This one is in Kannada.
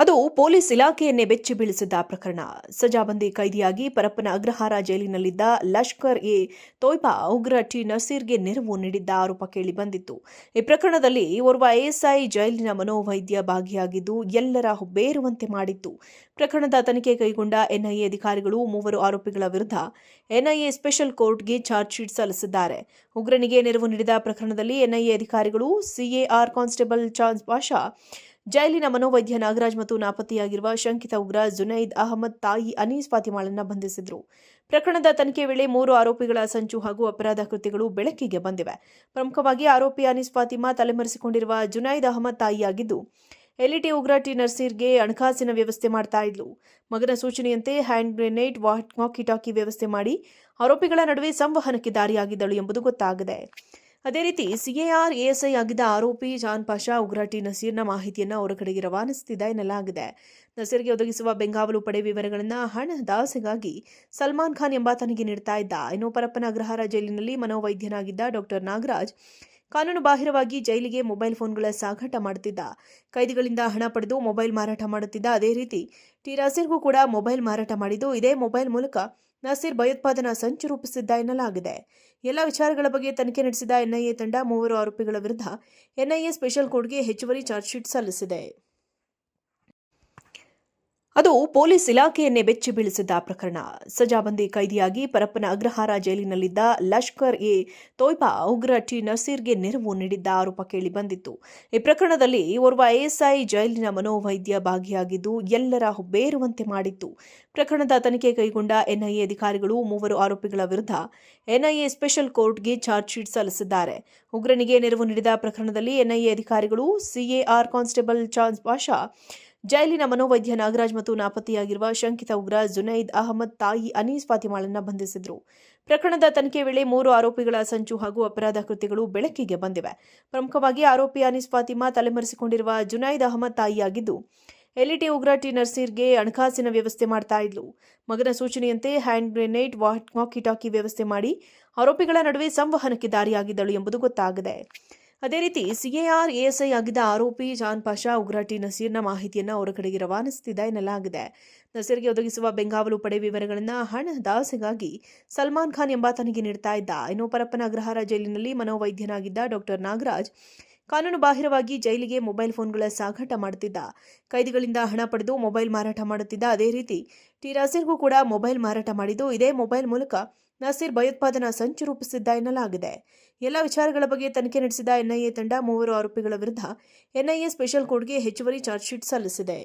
ಅದು ಪೊಲೀಸ್ ಇಲಾಖೆಯನ್ನೇ ಬೆಚ್ಚಿ ಬೀಳಿಸಿದ್ದ ಪ್ರಕರಣ. ಸಜಾಬಂದಿ ಕೈದಿಯಾಗಿ ಪರಪ್ಪನ ಅಗ್ರಹಾರ ಜೈಲಿನಲ್ಲಿದ್ದ ಲಷ್ಕರ್ ಎ ತೊಯ್ಬಾ ಉಗ್ರ ಟಿ ನಸೀರ್ಗೆ ನೆರವು ನೀಡಿದ್ದ ಆರೋಪ ಕೇಳಿಬಂದಿತ್ತು. ಈ ಪ್ರಕರಣದಲ್ಲಿ ಓರ್ವ ಎಎಸ್ಐ ಜೈಲಿನ ಮನೋವೈದ್ಯ ಭಾಗಿಯಾಗಿದ್ದು ಎಲ್ಲರ ಬೇರುವಂತೆ ಮಾಡಿತ್ತು. ಪ್ರಕರಣದ ತನಿಖೆ ಕೈಗೊಂಡ ಎನ್ಐಎ ಅಧಿಕಾರಿಗಳು 3 ಆರೋಪಿಗಳ ವಿರುದ್ಧ ಎನ್ಐಎ ಸ್ಪೆಷಲ್ ಕೋರ್ಟ್ಗೆ ಚಾರ್ಜ್ ಶೀಟ್ ಸಲ್ಲಿಸಿದ್ದಾರೆ. ಉಗ್ರನಿಗೆ ನೆರವು ನೀಡಿದ ಪ್ರಕರಣದಲ್ಲಿ ಎನ್ಐಎ ಅಧಿಕಾರಿಗಳು ಸಿಎಆರ್ ಕಾನ್ಸ್ಟೇಬಲ್ ಚಾಂದ್ ಪಾಷಾ, ಜೈಲಿನ ಮನೋವೈದ್ಯ ನಾಗರಾಜ್ ಮತ್ತು ನಾಪತ್ತೆಯಾಗಿರುವ ಶಂಕಿತ ಉಗ್ರ ಜುನೈದ್ ಅಹಮದ್ ತಾಯಿ ಅನೀಸ್ ಫಾತಿಮಾಳನ್ನ ಬಂಧಿಸಿದ್ರು. ಪ್ರಕರಣದ ತನಿಖೆ ವೇಳೆ 3 ಆರೋಪಿಗಳ ಸಂಚು ಹಾಗೂ ಅಪರಾಧ ಕೃತ್ಯಗಳು ಬೆಳಕಿಗೆ ಬಂದಿವೆ. ಪ್ರಮುಖವಾಗಿ ಆರೋಪಿ ಅನೀಸ್ ಫಾತಿಮಾ ತಲೆಮರೆಸಿಕೊಂಡಿರುವ ಜುನೈದ್ ಅಹಮದ್ ತಾಯಿಯಾಗಿದ್ದು, ಎಲ್ಇಟಿ ಉಗ್ರ ಟಿ ನಸೀರ್ಗೆ ಹಣಕಾಸಿನ ವ್ಯವಸ್ಥೆ ಮಾಡ್ತಾ ಇದ್ಲು. ಮಗನ ಸೂಚನೆಯಂತೆ ಹ್ಯಾಂಡ್ ಗ್ರೆನೇಡ್, ವಾಕಿ ಟಾಕಿ ವ್ಯವಸ್ಥೆ ಮಾಡಿ ಆರೋಪಿಗಳ ನಡುವೆ ಸಂವಹನಕ್ಕೆ ದಾರಿಯಾಗಿದ್ದಳು ಎಂಬುದು ಗೊತ್ತಾಗಿದೆ. ಅದೇ ರೀತಿ ಸಿಎಆರ್ ಎಎಸ್ಐ ಆಗಿದ್ದ ಆರೋಪಿ ಜಾನ್ ಪಾಷಾ ಉಗ್ರ ಟಿ ನಸೀರ್ನ ಮಾಹಿತಿಯನ್ನು ಅವರ ಕಡೆಗೆ ರವಾನಿಸುತ್ತಿದ್ದ ಎನ್ನಲಾಗಿದೆ. ನಸೀರ್ಗೆ ಒದಗಿಸುವ ಬೆಂಗಾವಲು ಪಡೆ ವಿವರಗಳನ್ನು ಹಣದಾಸೆಗಾಗಿ ಸಲ್ಮಾನ್ ಖಾನ್ ಎಂಬಾತನಿಗೆ ನೀಡ್ತಾ ಇದ್ದ. ಇನ್ನು ಪರಪ್ಪನ ಅಗ್ರಹಾರ ಜೈಲಿನಲ್ಲಿ ಮನೋವೈದ್ಯನಾಗಿದ್ದ ಡಾಕ್ಟರ್ ನಾಗರಾಜ್ ಕಾನೂನು ಬಾಹಿರವಾಗಿ ಜೈಲಿಗೆ ಮೊಬೈಲ್ ಫೋನ್ಗಳ ಸಾಗಾಟ ಮಾಡುತ್ತಿದ್ದ. ಕೈದಿಗಳಿಂದ ಹಣ ಪಡೆದು ಮೊಬೈಲ್ ಮಾರಾಟ ಮಾಡುತ್ತಿದ್ದ. ಅದೇ ರೀತಿ ಟಿ ನಸೀರ್ಗೂ ಕೂಡ ಮೊಬೈಲ್ ಮಾರಾಟ ಮಾಡಿದ್ದು, ಇದೇ ಮೊಬೈಲ್ ಮೂಲಕ ನಸೀರ್ ಭಯೋತ್ಪಾದನಾ ಸಂಚು ರೂಪಿಸಿದ್ದ ಎನ್ನಲಾಗಿದೆ. ಎಲ್ಲ ವಿಚಾರಗಳ ಬಗ್ಗೆ ತನಿಖೆ ನಡೆಸಿದ ಎನ್ಐಎ ತಂಡ 3 ಆರೋಪಿಗಳ ವಿರುದ್ಧ ಎನ್ಐಎ ಸ್ಪೆಷಲ್ ಕೋರ್ಟ್ಗೆ ಹೆಚ್ಚುವರಿ ಚಾರ್ಜ್ ಶೀಟ್ ಸಲ್ಲಿಸಿದೆ. ಅದು ಪೊಲೀಸ್ ಇಲಾಖೆಯನ್ನೇ ಬೆಚ್ಚಿ ಬೀಳಿಸಿದ್ದ ಪ್ರಕರಣ. ಸಜಾಬಂದಿ ಕೈದಿಯಾಗಿ ಪರಪ್ಪನ ಅಗ್ರಹಾರ ಜೈಲಿನಲ್ಲಿದ್ದ ಲಷ್ಕರ್ ಎ ತೊಯ್ಬಾ ಉಗ್ರ ಟಿ ನಸೀರ್ಗೆ ನೆರವು ನೀಡಿದ್ದ ಆರೋಪ ಕೇಳಿಬಂದಿತ್ತು. ಈ ಪ್ರಕರಣದಲ್ಲಿ ಓರ್ವ ಎಎಸ್ಐ ಜೈಲಿನ ಮನೋವೈದ್ಯ ಭಾಗಿಯಾಗಿದ್ದು ಎಲ್ಲರ ಬೇರುವಂತೆ ಮಾಡಿತ್ತು. ಪ್ರಕರಣದ ತನಿಖೆ ಕೈಗೊಂಡ ಎನ್ಐಎ ಅಧಿಕಾರಿಗಳು 3 ಆರೋಪಿಗಳ ವಿರುದ್ಧ ಎನ್ಐಎ ಸ್ಪೆಷಲ್ ಕೋರ್ಟ್ಗೆ ಚಾರ್ಜ್ ಶೀಟ್ ಸಲ್ಲಿಸಿದ್ದಾರೆ. ಉಗ್ರನಿಗೆ ನೆರವು ನೀಡಿದ ಪ್ರಕರಣದಲ್ಲಿ ಎನ್ಐಎ ಅಧಿಕಾರಿಗಳು ಸಿಎಆರ್ ಕಾನ್ಸ್ಟೇಬಲ್ ಚಾಂದ್ ಪಾಷಾ, ಜೈಲಿನ ಮನೋವೈದ್ಯ ನಾಗರಾಜ್ ಮತ್ತು ನಾಪತ್ತೆಯಾಗಿರುವ ಶಂಕಿತ ಉಗ್ರ ಜುನೈದ್ ಅಹಮದ್ ತಾಯಿ ಅನೀಸ್ ಫಾತಿಮಾಳನ್ನ ಬಂಧಿಸಿದ್ರು. ಪ್ರಕರಣದ ತನಿಖೆ ವೇಳೆ 3 ಆರೋಪಿಗಳ ಸಂಚು ಹಾಗೂ ಅಪರಾಧ ಕೃತ್ಯಗಳು ಬೆಳಕಿಗೆ ಬಂದಿವೆ. ಪ್ರಮುಖವಾಗಿ ಆರೋಪಿ ಅನೀಸ್ ಫಾತಿಮಾ ತಲೆಮರೆಸಿಕೊಂಡಿರುವ ಜುನೈದ್ ಅಹಮದ್ ತಾಯಿಯಾಗಿದ್ದು, ಎಲ್ಇಟಿ ಉಗ್ರ ಟಿ ನಸೀರ್ಗೆ ಹಣಕಾಸಿನ ವ್ಯವಸ್ಥೆ ಮಾಡ್ತಾ ಇದ್ಲು. ಮಗನ ಸೂಚನೆಯಂತೆ ಹ್ಯಾಂಡ್ ಗ್ರೆನೇಡ್, ವಾಕಿ ಟಾಕಿ ವ್ಯವಸ್ಥೆ ಮಾಡಿ ಆರೋಪಿಗಳ ನಡುವೆ ಸಂವಹನಕ್ಕೆ ದಾರಿಯಾಗಿದ್ದಳು ಎಂಬುದು ಗೊತ್ತಾಗಿದೆ. ಅದೇ ರೀತಿ ಸಿಎಆರ್ ಎಎಸ್ಐ ಆಗಿದ್ದ ಆರೋಪಿ ಜಾನ್ ಪಾಷಾ ಉಗ್ರ ಟಿ ನಸೀರ್ನ ಮಾಹಿತಿಯನ್ನು ಅವರ ಕಡೆಗೆ ರವಾನಿಸುತ್ತಿದ್ದ ಎನ್ನಲಾಗಿದೆ. ನಸೀರ್ಗೆ ಒದಗಿಸುವ ಬೆಂಗಾವಲು ಪಡೆ ವಿವರಗಳನ್ನು ಹಣದಾಸೆಗಾಗಿ ಸಲ್ಮಾನ್ ಖಾನ್ ಎಂಬಾತನಿಗೆ ನೀಡ್ತಾ ಇದ್ದ. ಇನ್ನು ಪರಪ್ಪನ ಅಗ್ರಹಾರ ಜೈಲಿನಲ್ಲಿ ಮನೋವೈದ್ಯನಾಗಿದ್ದ ಡಾಕ್ಟರ್ ನಾಗರಾಜ್ ಕಾನೂನು ಬಾಹಿರವಾಗಿ ಜೈಲಿಗೆ ಮೊಬೈಲ್ ಫೋನ್ಗಳ ಸಾಗಾಟ ಮಾಡುತ್ತಿದ್ದ. ಕೈದಿಗಳಿಂದ ಹಣ ಪಡೆದು ಮೊಬೈಲ್ ಮಾರಾಟ ಮಾಡುತ್ತಿದ್ದ. ಅದೇ ರೀತಿ ಟಿ ನಸೀರ್ಗೂ ಕೂಡ ಮೊಬೈಲ್ ಮಾರಾಟ ಮಾಡಿದ್ದು, ಇದೇ ಮೊಬೈಲ್ ಮೂಲಕ ನಸೀರ್ ಭಯೋತ್ಪಾದನಾ ಸಂಚು ರೂಪಿಸಿದ್ದ ಎನ್ನಲಾಗಿದೆ. ಎಲ್ಲ ವಿಚಾರಗಳ ಬಗ್ಗೆ ತನಿಖೆ ನಡೆಸಿದ ಎನ್ಐಎ ತಂಡ 3 ಆರೋಪಿಗಳ ವಿರುದ್ಧ ಎನ್ಐಎ ಸ್ಪೆಷಲ್ ಕೋರ್ಟ್ಗೆ ಹೆಚ್ಚುವರಿ ಚಾರ್ಜ್ ಶೀಟ್ ಸಲ್ಲಿಸಿದೆ.